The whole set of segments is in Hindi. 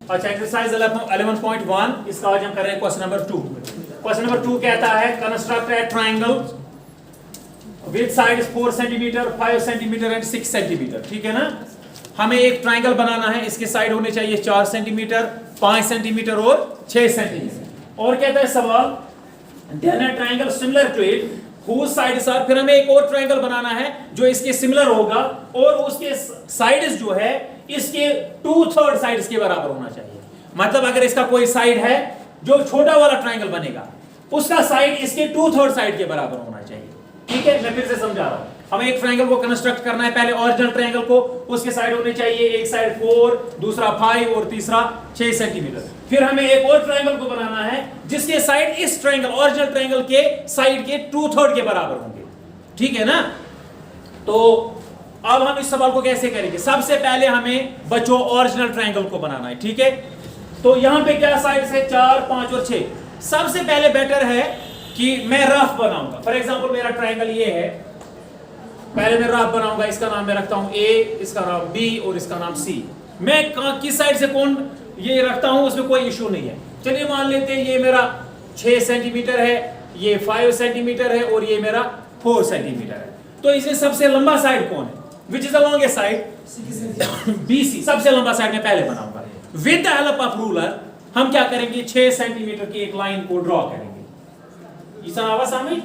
अच्छा, एक्सरसाइज 11.1 इसका आज हम कर रहे हैं क्वेश्चन नंबर 2। क्वेश्चन नंबर 2 कहता है construct A triangle with sides 4 centimetre, 5 centimetre and 6 centimetre. ठीक है ना। हमें एक ट्रायंगल बनाना है, इसके साइड होने चाहिए 4 सेंटीमीटर, 5 सेंटीमीटर और 6 सेंटीमीटर। और कहता है सवाल then a triangle similar to it whose sides are, फिर हमें एक और ट्रायंगल बनाना है जो इसके सिमिलर होगा और उसके साइड्स जो है इसके 2/3 साइड्स के बराबर होना चाहिए। मतलब अगर इसका कोई साइड है जो छोटा वाला ट्रायंगल बनेगा उसका साइड इसके 2/3 साइड के बराबर होना चाहिए। ठीक है, मैं फिर से समझा रहा हूं। हमें एक ट्रायंगल को कंस्ट्रक्ट करना है, पहले ओरिजिनल ट्रायंगल को, उसके साइड होने चाहिए एक साइड 4, दूसरा 5 और तीसरा 6 सेंटीमीटर। फिर हमें एक और ट्रायंगल को बनाना है जिसके साइड इस ट्रायंगल ओरिजिनल ट्रायंगल के साइड के 2/3 के बराबर होंगे। ठीक है ना। तो अब हम इस सवाल को कैसे करेंगे? सबसे पहले हमें बच्चों ओरिजिनल ट्रायंगल को बनाना है। ठीक है, तो यहां पे क्या साइड्स है 4, 5 और 6। सबसे पहले बेटर है कि मैं रफ बनाऊंगा। फॉर एग्जांपल मेरा ट्रायंगल ये है, पहले मैं रफ बनाऊंगा, इसका नाम मैं रखता हूं A, इसका नाम B और इसका नाम C। मैं किस साइड से कौन ये रखता हूं उसमें कोई इशू नहीं है। चलिए मान लेते हैं ये मेरा 6 सेंटीमीटर है, ये 5 सेंटीमीटर है और ये मेरा 4 सेंटीमीटर है। तो इसमें सबसे लंबा साइड कौन है? Which is the longest side? BC। सबसे लंबा साइड मैं पहले बनाऊंगा। With the help of ruler हम क्या करेंगे, 6 सेंटीमीटर की एक लाइन को ड्रॉ करेंगे। समझ?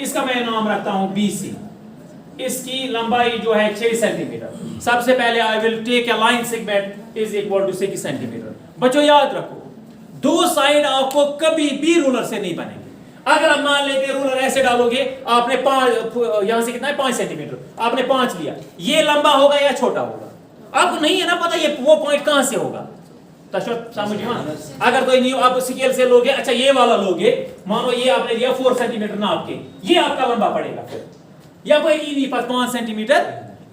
इसका मैं नाम रखता हूं BC। इसकी लंबाई जो है 6 सेंटीमीटर। सबसे पहले I will take a line segment is equal to 6 centimetre. बच्चों याद रखो, दो साइड आपको कभी भी रूलर से नहीं बनेंगे। अगर आप मान लेते रूलर ऐसे डालोगे, आपने 5 यहां से कितना है 5 सेंटीमीटर, आपने 5 लिया, ये लंबा होगा या छोटा होगा? आपको नहीं है ना पता ये वो पॉइंट कहां से होगा। समझिए, अगर कोई नहीं आप स्केल से लोगे, अच्छा ये वाला लोगे, मानो ये आपने लिया 4 सेंटीमीटर नाप के, ये आपका लंबा पड़ेगा फिर, या कोई नहीं 5 सेंटीमीटर।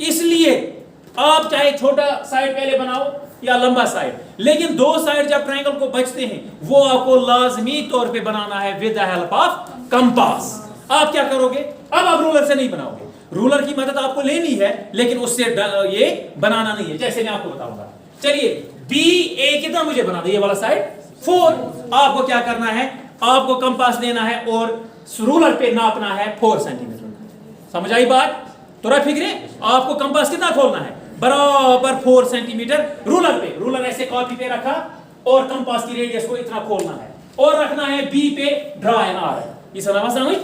इसलिए आप चाहे छोटा साइड पहले बनाओ या लंबा साइड, लेकिन दो साइड जब ट्रायंगल को बचते हैं वो आपको लाजमी तौर पे बनाना है with the help of compass. आप क्या करोगे, अब आप रूलर से नहीं बनाओगे, रूलर की मदद आपको लेनी है लेकिन उससे ये बनाना नहीं है। जैसे मैं आपको बताऊंगा, चलिए BA कितना मुझे बनाना, ये वाला साइड 4। आपको क्या करना है, आपको कंपास लेना है और रूलर पे नापना है 4 सेंटीमीटर। समझ आई बात? तो फिक्रे आपको कंपास कितना खोलना है, बराबर 4 सेंटीमीटर रूलर पे। रूलर ऐसे कॉपी पे रखा और कंपास की रेडियस को इतना खोलना है और रखना है B पे ड्रा एन आर। ये समझ?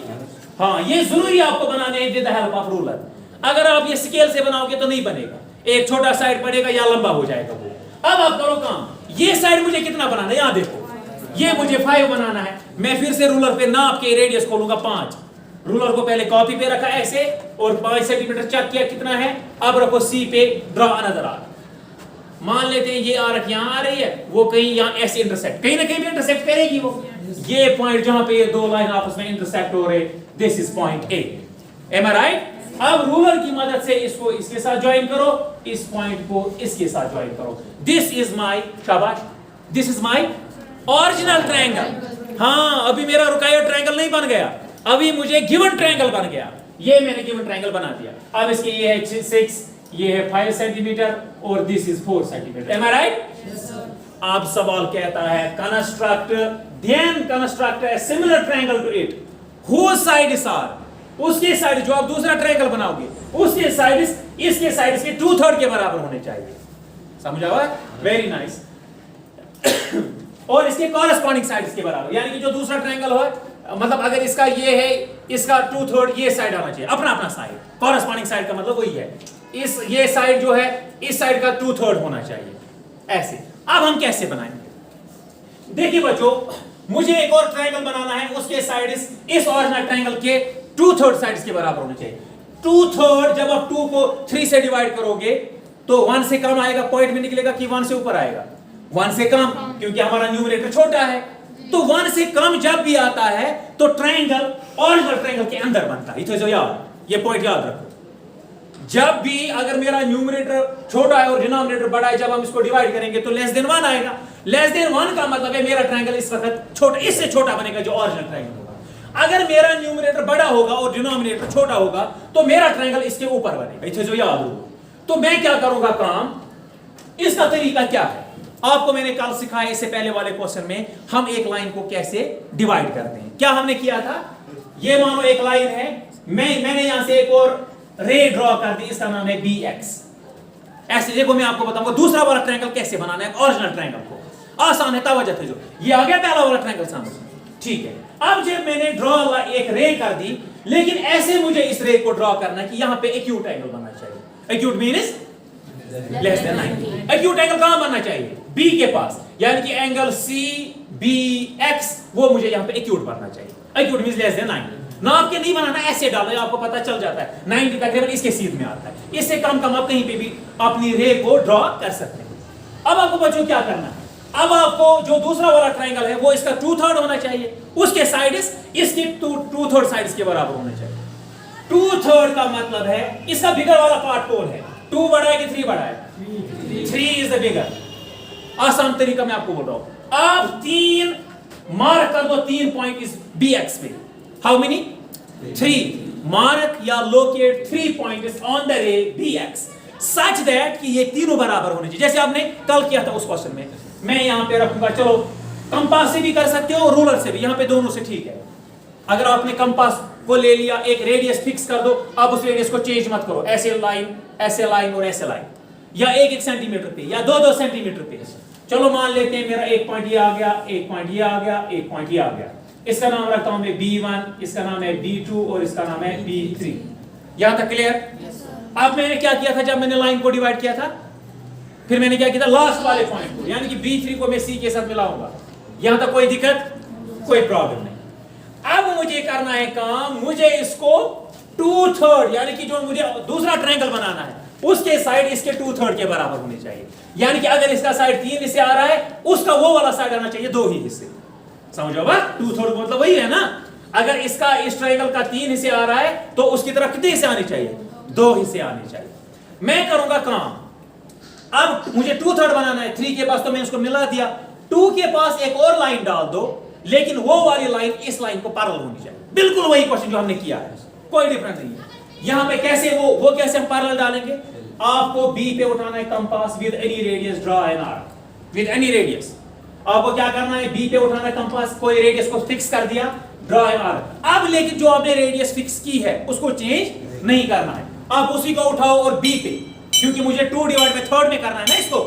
हाँ, ये जरूरी आपको बनाने हैं with the help of ruler. अगर आप ये स्केल से बनाओगे तो नहीं बनेगा, एक छोटा साइड पड़ेगा या लंबा हो जाएगा वो। अब आप करो काम, ये साइड मुझे कितना बनाना है, यहां देखो, ये मुझे 5 बनाना है। मैं फिर से रूलर पे नाप के रेडियस खोलूंगा 5। रूलर को पहले कॉपी पे रखा ऐसे और 5 सेंटीमीटर चेक किया कितना है। अब रखो C पे ड्रॉ अनदर आर्क। मान लेते हैं ये आर्क यहां आ रही है, वो कहीं यहां ऐसे इंटरसेक्ट, कहीं ना कहीं भी इंटरसेक्ट करेगी वो। ये पॉइंट जहां पे ये दो लाइन आपस में इंटरसेक्ट हो रहे, this is point A। Am I right? अब रूलर की मदद से इसको इसके साथ ज्वाइन करो, इस पॉइंट को इसके साथ ज्वाइन करो। दिस इज माय, शाबाश, this is my original triangle. हाँ, अभी मेरा रुकाया ट्रायंगल नहीं बन गया, अभी मुझे गिवन ट्रायंगल बन गया। ये मैंने गिवन ट्रायंगल बना दिया। अब इसके ये है 6, ये है 5 सेंटीमीटर और this is 4 centimetre. Am I right? अब सवाल कहता है construct a similar triangle to it whose sides are, उसके साइड जो आप दूसरा ट्रायंगल बनाओगे उसके साइड्स इसके साइड्स के 2/3 के बराबर होने चाहिए। समझ आया? Very nice. और इसके कॉरेस्पॉन्डिंग साइड्स के बराबर, यानी कि जो दूसरा ट्रायंगल हो, मतलब अगर इसका ये है, इसका 2/3 ये साइड आना चाहिए, अपना अपना साइड। कॉरेस्पॉन्डिंग साइड का मतलब वही है, इस ये साइड जो है इस साइड का 2/3 होना चाहिए ऐसे। अब हम कैसे बनाएंगे? देखिए बच्चों, मुझे एक और ट्रायंगल बनाना है, उसके साइड्स इस ओरिजिनल ट्रायंगल के 2/3 साइड्स के बराबर होने चाहिए। 2/3 जब आप 2 को 3 से डिवाइड करोगे तो 1 से कम आएगा, पॉइंट में निकलेगा कि 1 से ऊपर आएगा? 1 से कम, क्योंकि हमारा न्यूमरेटर छोटा है। तो 1 से कम जब भी आता है तो ट्रायंगल ओरिजिनल ट्रायंगल के अंदर बनता है। तो याद, ये पॉइंट याद रखो, जब भी अगर मेरा न्यूमरेटर छोटा है और डिनोमिनेटर बड़ा है, जब हम इसको डिवाइड करेंगे तो लेस देन 1 आएगा। लेस देन 1 का मतलब है मेरा ट्रायंगल इस वक्त छोटा, इससे छोटा बनेगा जो ओरिजिनल ट्रायंगल होगा। अगर मेरा न्यूमरेटर बड़ा होगा और डिनोमिनेटर छोटा होगा तो मेरा ट्रायंगल इसके ऊपर बनेगा। इसे जो याद हो। तो मैं क्या करूंगा काम, इसका तरीका क्या है, आपको मैंने कल सिखाया इससे पहले वाले क्वेश्चन में हम एक लाइन को कैसे डिवाइड करते हैं। क्या हमने किया था, ये मानो एक लाइन है, मैंने यहां से एक और रे ड्रॉ कर दी, इसका नाम है BX। ऐसे देखो मैं आपको बताऊंगा दूसरा वाला ट्रायंगल कैसे बनाना है, ओरिजिनल ट्रायंगल को। आसान है, तवज्जो से जो ये आ गया पहला वाला ट्रायंगल सामने, ठीक है। अब जब मैंने ड्रॉ एक रे कर दी, लेकिन ऐसे मुझे इस रे को ड्रॉ करना है कि यहां पे एक्यूट एंगल बनना चाहिए। Acute means less than 90। Acute angle कहां बनना चाहिए, बी के पास, यानी कि एंगल CBX वो मुझे यहां पे एक्यूट बनना चाहिए। Acute means less than 90। नाप के नहीं बनाना, ऐसे डालो, आपको पता चल जाता है 90 तकरीबन इसके सीध में आता है। इससे कम आप कहीं पे भी अपनी रे को ड्रॉ कर सकते हैं। अब आपको बच्चों क्या करना है, अब आपको जो दूसरा वाला ट्रायंगल है वो इसका 2/3 होना चाहिए, उसके साइड्स इसके 2/3 साइड्स के बराबर होने चाहिए। 2/3 का मतलब है इसका बिगर वाला पार्ट कौन है, 2 बड़ा है कि 3 बड़ा है, 3 इज द बिगर। आसान तरीका मैं आपको बोल रहा हूं, आप 3 मार्क कर दो, 3 पॉइंट इस BX पे। हाउ मेनी, 3 मार्क या लोकेट 3 पॉइंट्स ऑन द रे BX सच दैट कि ये तीनों बराबर होने चाहिए, जैसे आपने कल किया था उस क्वेश्चन में। मैं यहां पे रखूंगा, चलो कंपास से भी कर सकते हो और रूलर से भी, यहां पे दोनों से ठीक है। अगर आपने कंपास को ले लिया, एक रेडियस फिक्स कर दो, अब उस रेडियस को चेंज मत करो, ऐसे लाइन और ऐसे लाइन, या 1-1 सेंटीमीटर पे या 2-2 सेंटीमीटर पे। चलो मान लेते हैं मेरा एक पॉइंट ये आ गया, एक पॉइंट ये आ गया, एक पॉइंट ये आ गया, इसका नाम रखता हूं मैं B1, इसका नाम है B2 और इसका नाम है B3। यहां तक क्लियर? अब मैंने क्या किया था, जब मैंने लाइन को डिवाइड किया था, फिर मैंने क्या किया था, लास्ट वाले पॉइंट को यानी कि B3 को मैं C के साथ मिलाऊंगा। यहां तक कोई दिक्कत, कोई प्रॉब्लम नहीं। अब मुझे करना है काम, मुझे इसको 2/3 यानी कि जो मुझे दूसरा ट्रायंगल बनाना है उसके साइड इसके 2/3 के बराबर होने चाहिए। यानी कि अगर इसका साइड 3 हिस्से आ रहा है, उसका वो वाला साइड आना चाहिए 2 ही हिस्से। समझो बात, 2/3 मतलब वही है ना। अगर इसका इस ट्रायंगल का 3 हिस्से आ रहा है तो उसकी तरफ कितने हिस्से आने चाहिए, 2 हिस्से आने चाहिए। मैं करूंगा काम, अब मुझे 2/3 बनाना है, 3 के पास तो मैं उसको मिला दिया, 2 के पास एक और लाइन डाल दो, लेकिन वो वाली लाइन इस लाइन को पैरेलल होनी चाहिए। बिल्कुल वही क्वेश्चन जो हमने किया है, कोई डिफरेंस नहीं है। यहां पे कैसे वो कैसे हम पैरेलल डालेंगे, आपको B पे उठाना है compass with any radius, draw an arc with any radius. आपको क्या करना है, B पे उठाना है कंपास, कोई रेडियस को फिक्स कर दिया, ड्रॉ एन आर्क। अब लेकिन जो आपने रेडियस फिक्स की है उसको चेंज नहीं करना है, आप उसी को उठाओ और B पे, क्योंकि मुझे 2/3 में करना है ना इसको,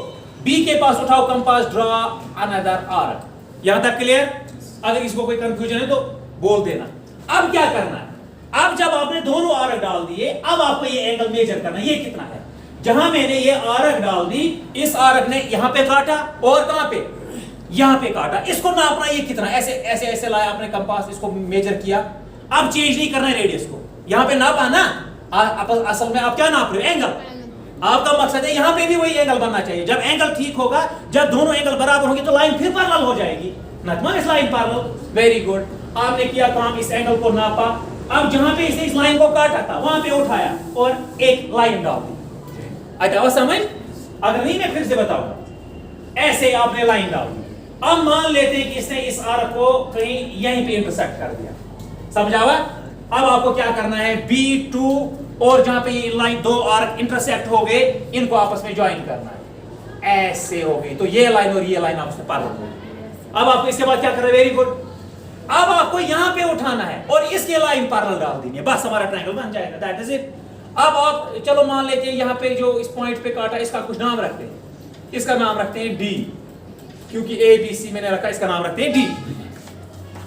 B के पास उठाओ कंपास, ड्रॉ अनदर आर्क। यहां तक क्लियर? अगर इसको कोई कंफ्यूजन है तो बोल देना। अब क्या करना है, अब जब आपने दोनों आर्क डाल दिए, अब आपको ये एंगल मेजर करना है, ये कितना है। जहां मैंने ये आर्क डाल दी, इस आर्क ने यहां पे काटा और कहां पे, यहां पे काटा, इसको नापना ये कितना, ऐसे ऐसे ऐसे लाया आपने कंपास, इसको मेजर किया। अब चेंज नहीं करना है रेडियस को, यहां पे नापा ना, असल में आप क्या नाप रहे हो, एंगल। आपका मकसद है यहां पे भी वही एंगल बनना चाहिए। जब एंगल ठीक होगा, जब दोनों एंगल बराबर होंगे तो लाइन फिर पैरेलल हो जाएगी, नॉट इस लाइन पैरेलल। वेरी गुड, आपने किया काम, इस एंगल को नापा। अब जहां पे इसे इस लाइन को काटा था वहां पे उठाया और एक लाइन डाल दी। अच्छा समझ? अगर नहीं मैं फिर से बताऊंगा। ऐसे आपने लाइन डाल दी, अब मान लेते हैं कि इसने इस आर्क को कहीं यहीं पे इंटरसेक्ट कर दिया, समझा हुआ? अब आपको क्या करना है, B2 और जहां पे ये लाइन, 2 आर्क इंटरसेक्ट हो गए, इनको आपस में ज्वाइन करना है, ऐसे हो गई, तो ये लाइन और ये लाइन आपस में पैरेलल हो गई। अब आपको इसके बाद क्या करना है, वेरी गुड, अब आपको यहां पे उठाना है और इसके लाइन पैरेलल डाल देनी है, बस हमारा ट्रायंगल बन जाएगा, दैट इज इट। अब आप चलो मान लेते हैं यहां पे जो इस पॉइंट पे काटा, इसका कुछ नाम रखते हैं, इसका नाम रखते हैं D, क्योंकि ABC मैंने रखा, इसका नाम रखते हैं D।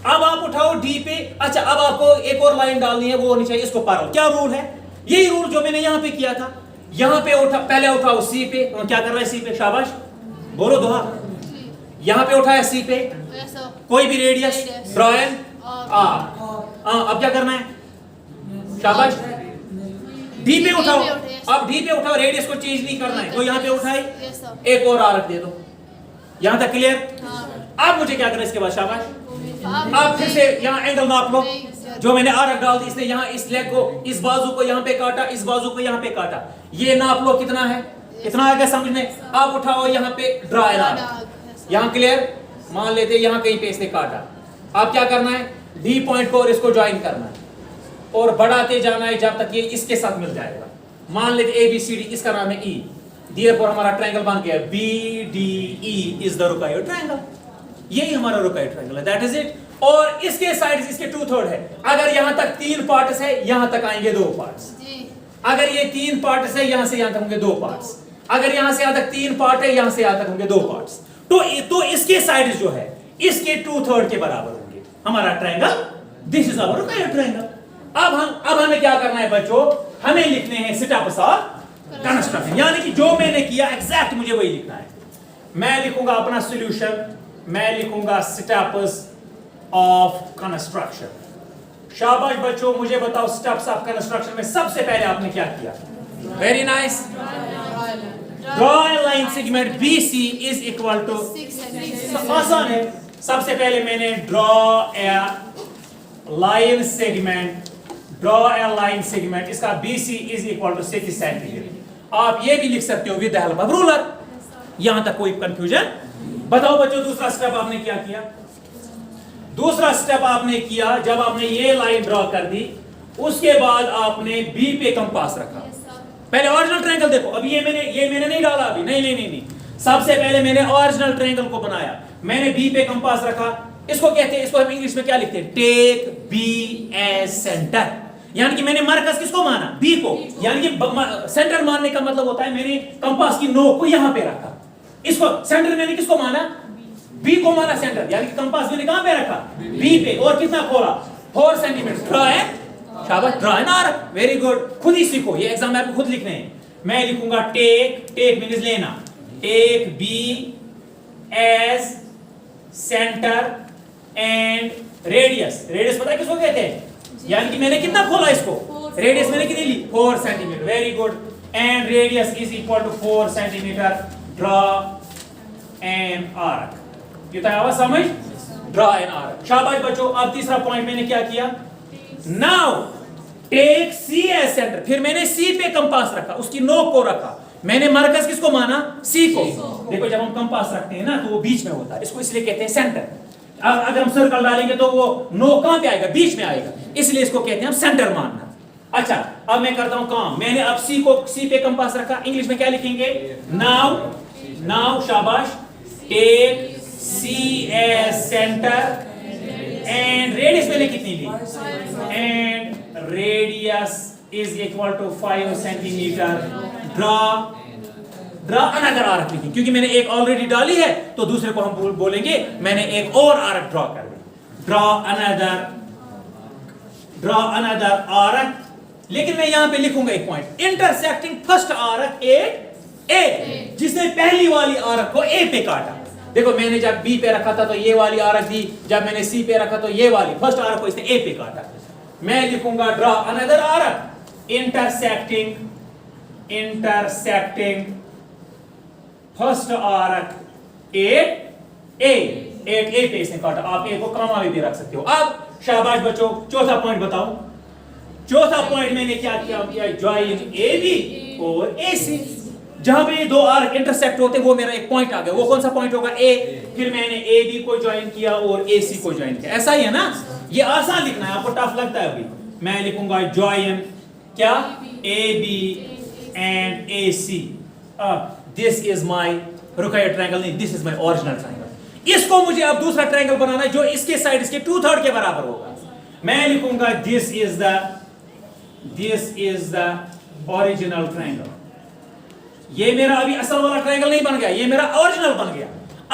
अब आप उठाओ D पे, अच्छा अब आपको एक और लाइन डालनी है, वो होनी चाहिए इसको पैरेलल। क्या रूल है, यही रूल जो मैंने यहां पे किया था। यहां पे उठा, पहले उठाओ C पे, और क्या कर रहा है C पे, शाबाश बोलो दोहा। यहां पे उठाया C पे, कोई भी रेडियस, ड्रॉ एन आर्क। अब क्या करना है, शाबाश D पे उठाओ, अब D पे उठाओ, रेडियस को चेंज नहीं करना है, तो यहां पे उठाई, एक और आर्क दे दो। यहां तक क्लियर? अब मुझे क्या करना है इसके बाद, शाबाश अब फिर से यहां एंगल नाप लो, जो मैंने आर्क डाल दी, इसने यहां इस लेग को, इस बाजू को यहां पे काटा, इस बाजू को यहां पे काटा, ये नाप लो कितना है, कितना आ गया समझ में। अब उठाओ यहां पे, ड्रॉ एन आर्क। यहां क्लियर? मान लेते हैं यहां कहीं पे इसने काटा, अब क्या करना है, D पॉइंट को और इसको ज्वाइन करना है और बढ़ाते जाना है जब तक ये इसके साथ मिल जाएगा। मान लेते ABCD, इसका नाम है E, Therefore हमारा ट्रायंगल बन गया BDE is the Rukai triangle. यही हमारा रुकाई ट्रायंगल है, दैट इज इट. और इसके साइड्स इसके 2/3 है. अगर यहां तक 3 पार्ट्स है, यहां तक आएंगे 2 पार्ट्स. अगर ये 3 पार्ट्स है, यहां से यहां तक होंगे 2 पार्ट्स. अगर यहां से यहां तक 3 पार्ट है, यहां से यहां तक होंगे 2 पार्ट्स. तो इसके साइड्स जो है इसके 2/3 के बराबर होंगे हमारा ट्रायंगल. दिस इज आवर रुकाई ट्रायंगल. अब हमें क्या करना है बच्चों, हमें लिखने हैं स्टेप्स ऑफ कंस्ट्रक्शन. यानी कि जो मैंने किया एग्जैक्ट मुझे वही लिखना है. मैं लिखूंगा अपना सॉल्यूशन, मैं लिखूंगा स्टेप्स ऑफ कंस्ट्रक्शन. शाबाश बच्चों, मुझे बताओ स्टेप्स ऑफ कंस्ट्रक्शन में सबसे पहले आपने क्या किया? Very nice. Draw a line segment BC is equal to, आसान है. सबसे पहले मैंने ड्रॉ ए लाइन सेगमेंट, इसका BC is equal to 6 centimetre. आप ये भी लिख सकते हो with the help of ruler. यहां तक कोई कंफ्यूजन? बताओ बच्चों दूसरा स्टेप आपने क्या किया? दूसरा स्टेप आपने किया, जब आपने ये लाइन ड्रॉ कर दी, उसके बाद आपने B पे कंपास रखा. पहले ओरिजिनल ट्रायंगल देखो. अभी ये मैंने नहीं डाला अभी. नहीं. सबसे पहले मैंने ओरिजिनल ट्रायंगल को बनाया. मैंने B पे कंपास रखा. इसको कहते हैं, इसको हम इंग्लिश में क्या लिखते हैं? Take B as centre. यानी कि मैंने मरकज किसको माना? B को. यानी कि सेंटर मानने का मतलब होता है मैंने कंपास की नोक को यहां पे रखा. इसको सेंटर मैंने किसको माना? B को माना सेंटर. यानी कि कंपास मैंने कहां पे रखा? B पे. और कितना खोला? 4 सेंटीमीटर. ड्रॉ है, शाबाश, draw an arc. Very good. खुद ही सीखो, ये एग्जाम में आपको खुद लिखने हैं. मैं लिखूंगा टेक मींस लेना. Take B as centre and radius. Radius पता है किसको कहते हैं? यानी कि मैंने कितना खोला इसको? रेडियस मैंने कितनी ली? 4 centimetre. Very good. And radius is equal to 4 centimetre. Draw an arc. ये तो आवाज समझ? Draw an arc. शाबाश बच्चों. अब तीसरा पॉइंट मैंने क्या किया? Now take C as centre. फिर मैंने C पे कंपास रखा, उसकी नोक को रखा. मैंने मरकज किसको माना? C को. देखो जब हम कंपास रखते हैं ना तो वो बीच में होता है, इसको इसलिए कहते हैं सेंटर. अगर हम सर्कल डालेंगे तो वो नोक कहां पे आएगा? बीच में आएगा. इसलिए इसको कहते हैं हम सेंटर मानना. अच्छा, अब मैं करता हूं काम. मैंने अब C पे कंपास रखा. इंग्लिश में क्या लिखेंगे? नाउ शाबाश. Take C as centre and radius मैंने कितनी ली? And radius is equal to 5 centimetre. Draw another arc लिखी, क्योंकि मैंने एक ऑलरेडी डाली है तो दूसरे को हम बोलेंगे मैंने एक और आर्क ड्रॉ कर दी. Draw another arc. लेकिन मैं यहां पे लिखूंगा एक point, intersecting first arc A, जिसने पहली वाली आर्क को A पे काटा. देखो मैंने जब B पे रखा था तो ये वाली आर्क दी, जब मैंने C पे रखा तो ये वाली फर्स्ट आर्क को इसने A पे काटा. मैं लिखूंगा draw another arc intersecting first arc A पे इसने काटा. आप A को कॉमा भी रख सकते हो. अब शाबाश बच्चों, चौथा पॉइंट बताओ. चौथा पॉइंट मैंने क्या किया? ज्वाइन AB और AC. जहां पे ये दो आर्क इंटरसेक्ट होते वो मेरा एक पॉइंट आ गया. वो कौन सा पॉइंट होगा? A. फिर मैंने AB को ज्वाइन किया और AC को ज्वाइन किया. ऐसा ही है ना? ये आसान लिखना है, आपको टफ लगता है अभी. मैं लिखूंगा ज्वाइन क्या? AB and AC. This is my रुकाई ट्रायंगल. नहीं, this is my original triangle. इसको मुझे अब दूसरा ट्रायंगल बनाना है जो इसके साइड इसके 2/3 के बराबर होगा. मैं लिखूंगा this is the original triangle. ये मेरा अभी असल वाला ट्रायंगल नहीं बन गया, ये मेरा ओरिजिनल बन गया.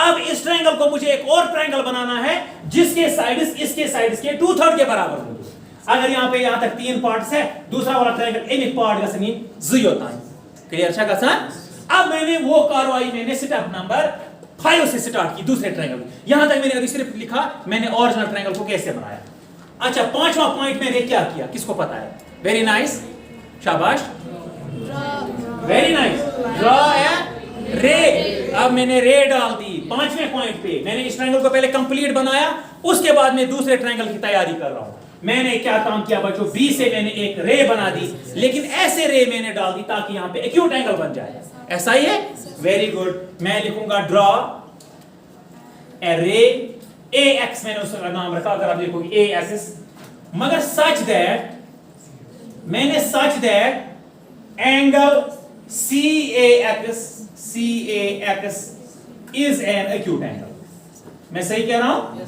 अब इस ट्रायंगल को मुझे एक और ट्रायंगल बनाना है जिसके साइड्स इसके साइड्स के 2/3 के बराबर होंगे. अगर यहां पे यहां तक 3 पार्ट्स है, दूसरा वाला ट्रायंगल एक पार्ट का सनी 0 होता है. क्लियर अच्छा का सन? अब मैंने वो कार्रवाई मैंने स्टेप नंबर 5 से स्टार्ट की दूसरे ट्रायंगल. यहां तक मैंने अभी सिर्फ लिखा मैंने ओरिजिनल ट्रायंगल को कैसे बनाया. अच्छा, पांचवा पॉइंट मैंने क्या किया? किसको पता है? वेरी नाइस, शाबाश, वेरी नाइस. ड्रॉ ए रे. अब मैंने रे डाल दी 5वें पॉइंट पे. मैंने इस ट्रायंगल को पहले कंप्लीट बनाया, उसके बाद मैं दूसरे ट्रायंगल की तैयारी कर रहा हूं. मैंने क्या काम किया बच्चों? B से मैंने एक रे बना दी, लेकिन ऐसे रे मैंने डाल दी ताकि यहां पे एक्यूट एंगल बन जाए. ऐसा ही है? Very good. मैं लिखूंगा ड्रॉ ए रे. AX मैंने उसका नाम रखा, अगर आप देखोगे AX. मगर such that angle CAX is an acute angle. मैं सही कह रहा हूं?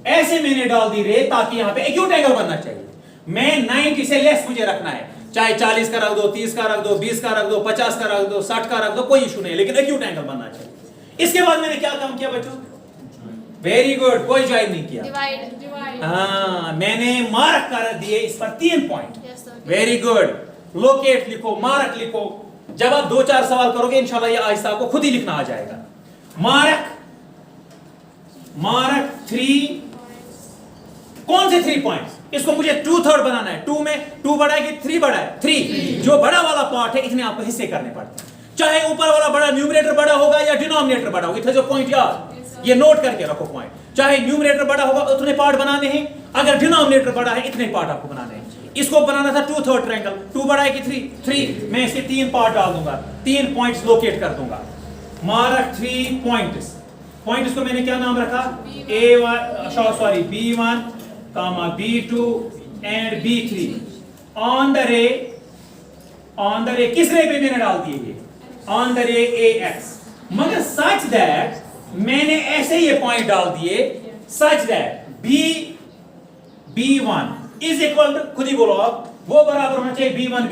ऐसे मैंने डाल दी रे ताकि यहां पे acute angle बनना चाहिए. मैं 90 से लेस मुझे रखना है, चाहे 40 का रख दो, 30 का रख दो, 20 का रख दो, 50 का रख दो, 60 का रख दो, कोई इशू नहीं, लेकिन acute angle बनना चाहिए. इसके बाद मैंने क्या काम किया बच्चों? वेरी गुड, कोई ज्वाइन नहीं किया. डिवाइड. हाँ, मैंने मार्क कर दिए इस पर 3 point. Yes, sir. Very good. Locate लिखो, मार्क लिखो. जब आप 2-4 सवाल करोगे इंशाल्लाह ये आहिस्ता आपको खुद ही लिखना आ जाएगा. मार्क 3. कौन से 3 पॉइंट्स? इसको मुझे 2/3 बनाना है. 2 में 2 बड़ा है कि 3 बड़ा है? 3. जो बड़ा वाला पार्ट है इतने आपको हिस्से करने पड़ते हैं. चाहे ऊपर वाला बड़ा न्यूमरेटर बड़ा होगा या डिनोमिनेटर बड़ा होगा. इतना जो पॉइंट याद, ये नोट करके रखो पॉइंट. चाहे न्यूमरेटर बड़ा होगा उतने पार्ट बनाने हैं, अगर डिनोमिनेटर बड़ा है इतने पार्ट आपको बनाने हैं. इसको बनाना था 2/3 ट्रायंगल. 2 बड़ा है कि 3? मैं इसके 3 पार्ट डाल दूंगा, 3 पॉइंट्स लोकेट कर दूंगा. Mark 3 points. पॉइंट्स को मैंने क्या नाम रखा? B1, B2 and B3 on the रे. किस रे पे मैंने डाल दिए ये? ऑन द रे AX. मगर सच दैट मैंने ऐसे ये पॉइंट डाल दिए such that B1 is equal to, खुद ही बोलो आप, वो बराबर होना चाहिए B1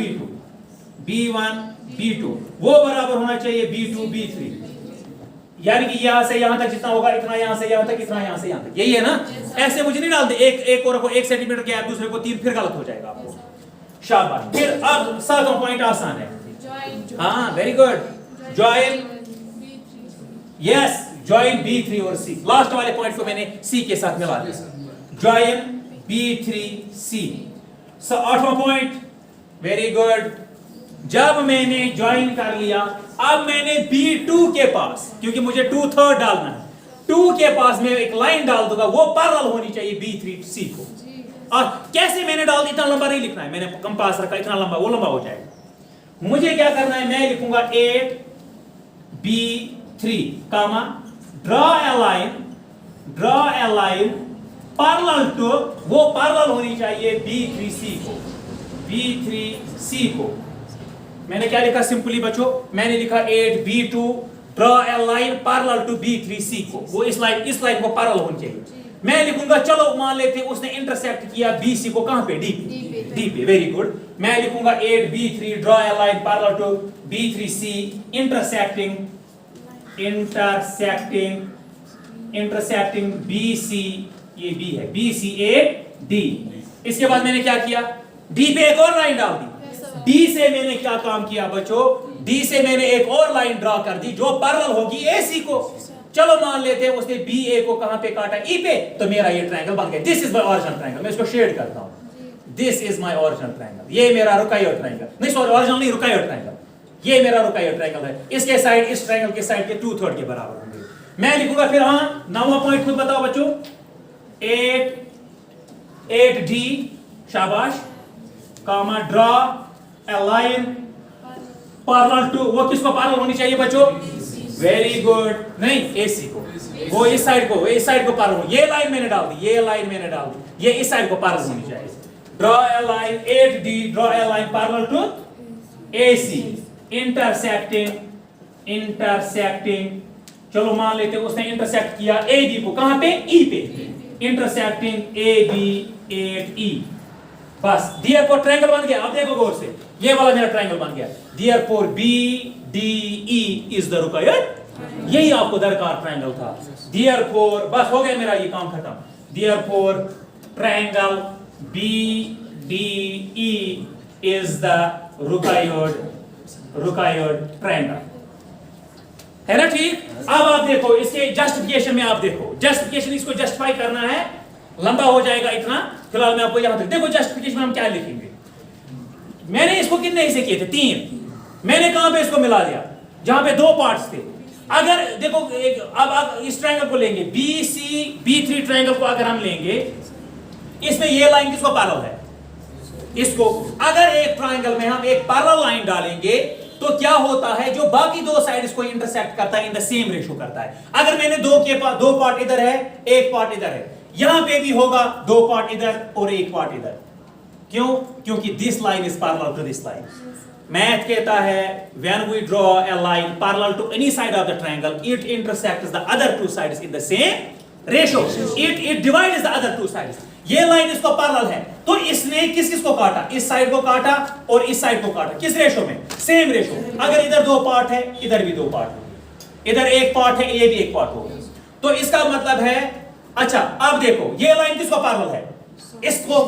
B2 वो बराबर होना चाहिए B2 B3. यानी कि यहां से यहां तक जितना होगा इतना, यहां से यहां तक इतना, यहां से यहां तक. यही है ना? ऐसे मुझे नहीं डाल दे एक और रखो, 1 सेंटीमीटर गैप, दूसरे को 3, फिर गलत हो जाएगा आपको. शाबाश. फिर अब 7वां पॉइंट आसान है. हाँ, very good. Join, yes, join B3 और C. लास्ट वाले पॉइंट को मैंने C के साथ मिला दिया. Join B3C. 8वां पॉइंट, वेरी गुड. जब मैंने ज्वाइन कर लिया, अब मैंने B2 के पास, क्योंकि मुझे 2/3 डालना है, 2 के पास मैं एक लाइन डाल दूंगा, वो पैरेलल होनी चाहिए B3C को. और कैसे मैंने डाल दी, इतना लंबा नहीं लिखना है, मैंने कंपास रखा इतना लंबा, वो लंबा हो जाएगा. मुझे क्या करना है, मैं लिखूंगा 8B3 comma, draw a line parallel to, वो पैरेलल होनी चाहिए B3C को. मैंने क्या लिखा सिंपली बच्चों? मैंने लिखा 8B2 draw a line parallel to B3C को. वो इस लाइन को पैरेलल होनी चाहिए. मैं लिखूंगा, चलो मान लेते उसने इंटरसेक्ट किया BC को, कहां पे? D पे. Very good. मैं लिखूंगा 8B3 draw a line parallel to B3C intersecting BC, ये B है, BCAD. इसके बाद मैंने क्या किया? D पे एक और लाइन डाल दी. D से मैंने क्या काम किया बच्चों? D से मैंने एक और लाइन ड्रॉ कर दी जो पैरेलल होगी AC को. चलो मान लेते हैं उसने BA को कहां पे काटा? E पे. तो मेरा ये ट्रायंगल बन गया. This is my original triangle. मैं इसको शेड करता हूं. This is my original triangle. ये मेरा रुकायोट ट्रायंगल, नहीं सॉरी, ओरिजिनल नहीं, रुकायोट ट्रायंगल. ये मेरा रुकायोट ट्रायंगल है. इसके साइड इस ट्रायंगल के साइड के 2/3 के बराबर होंगे. मैं लिखूंगा फिर, हाँ, 9वां पॉइंट खुद बताओ बच्चों. 8D, शाबाश, comma, draw a line parallel to, वो किसको पैरेलल होनी चाहिए बच्चों? Very good. नहीं, AC को. वो इस साइड को पैरेलल हो. ये लाइन मैंने डाल दी, ये इस साइड को पैरेलल होनी चाहिए. Draw a line 8D, draw a line parallel to AC intersecting. चलो मान लेते हैं उसने इंटरसेक्ट किया AB को, कहां पे? E पे. Intersecting AB 8E. बस, therefore ट्रायंगल बन गया. अब देखो गौर से, ये वाला मेरा ट्रायंगल बन गया. therefore BDE इज द रुकायत. यही आपको दरकार ट्रायंगल था. therefore बस हो गया मेरा ये काम खत्म. therefore triangle BDE is the रुकायत ट्रायंगल. है ना? ठीक. अब आप देखो इसके जस्टिफिकेशन में, आप देखो जस्टिफिकेशन, इसको जस्टिफाई करना है, लंबा हो जाएगा इतना. फिलहाल मैं आपको यहां तक देखो जस्टिफिकेशन में हम क्या लिखेंगे. मैंने इसको कितने हिस्से किए थे? 3. मैंने कहां पे इसको मिला दिया? जहां पे 2 पार्ट्स थे. अगर देखो अब इस ट्रायंगल को लेंगे, B3 ट्रायंगल को अगर हम लेंगे, इसमें ये लाइन किसको पैरेलल है? इसको. अगर एक ट्रायंगल में हम एक पैरेलल लाइन डालेंगे तो क्या होता है, जो बाकी 2 साइड्स को इंटरसेक्ट करता है इन द सेम रेशियो करता है. अगर मैंने 2 पार्ट इधर है, 1 पार्ट इधर है, यहां पे भी होगा 2 पार्ट इधर और 1 पार्ट इधर. क्यों? क्योंकि this line is parallel to this line. Math कहता है when we draw a line parallel to any side of the triangle, it intersects the other two sides in the same ratio. It divides the other two sides. ये लाइन इसको पैरेलल है, तो इसने किस किस को काटा? इस साइड को काटा और इस साइड को काटा। किस रेशो में? Same ratio. अगर इधर दो पार्ट है, इधर भी दो पार्ट है, इधर एक पार्ट है, ये भी एक पार्ट होगा, तो इसका मतलब है, अच्छा अब देखो ये लाइन किसको पैरेलल है? इसको।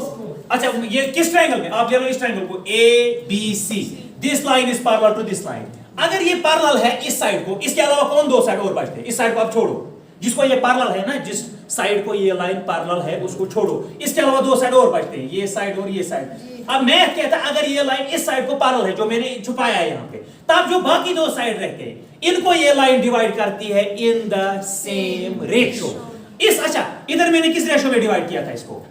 अच्छा ये किस ट्रायंगल में? आप ले लो इस ट्रायंगल को A B C, this line is parallel to this line. अगर ये पैरेलल है इस साइड को, इसके अलावा कौन दो साइड और बचते हैं? इस साइड को आप छोड़ो, जिसको ये पैरेलल है ना, जिस साइड को ये लाइन पैरेलल है उसको छोड़ो, इसके अलावा दो साइड और बचते हैं, ये साइड और ये साइड। अब मैं कहता अगर ये लाइन इस साइड को पैरेलल है जो मैंने छुपाया है यहाँ पे, तब जो बाकी दो साइड रहते हैं इनको ये लाइन डिवाइड करती है इन द सेम रेशियो। इस अच्छा इधर मैंने किस रेशियो में डिवाइड किया था इसको?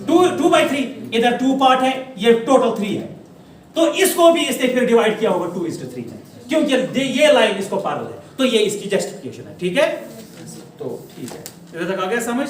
2/3। इधर 2 पार्ट है, ये टोटल 3 है, तो इसको भी इसने फिर डिवाइड किया होगा 2:3 में, क्योंकि ये लाइन इसको पैरेलल है, तो ये इसकी जस्टिफिकेशन है। ठीक है, तो ठीक है, इधर तक आ गया समझ?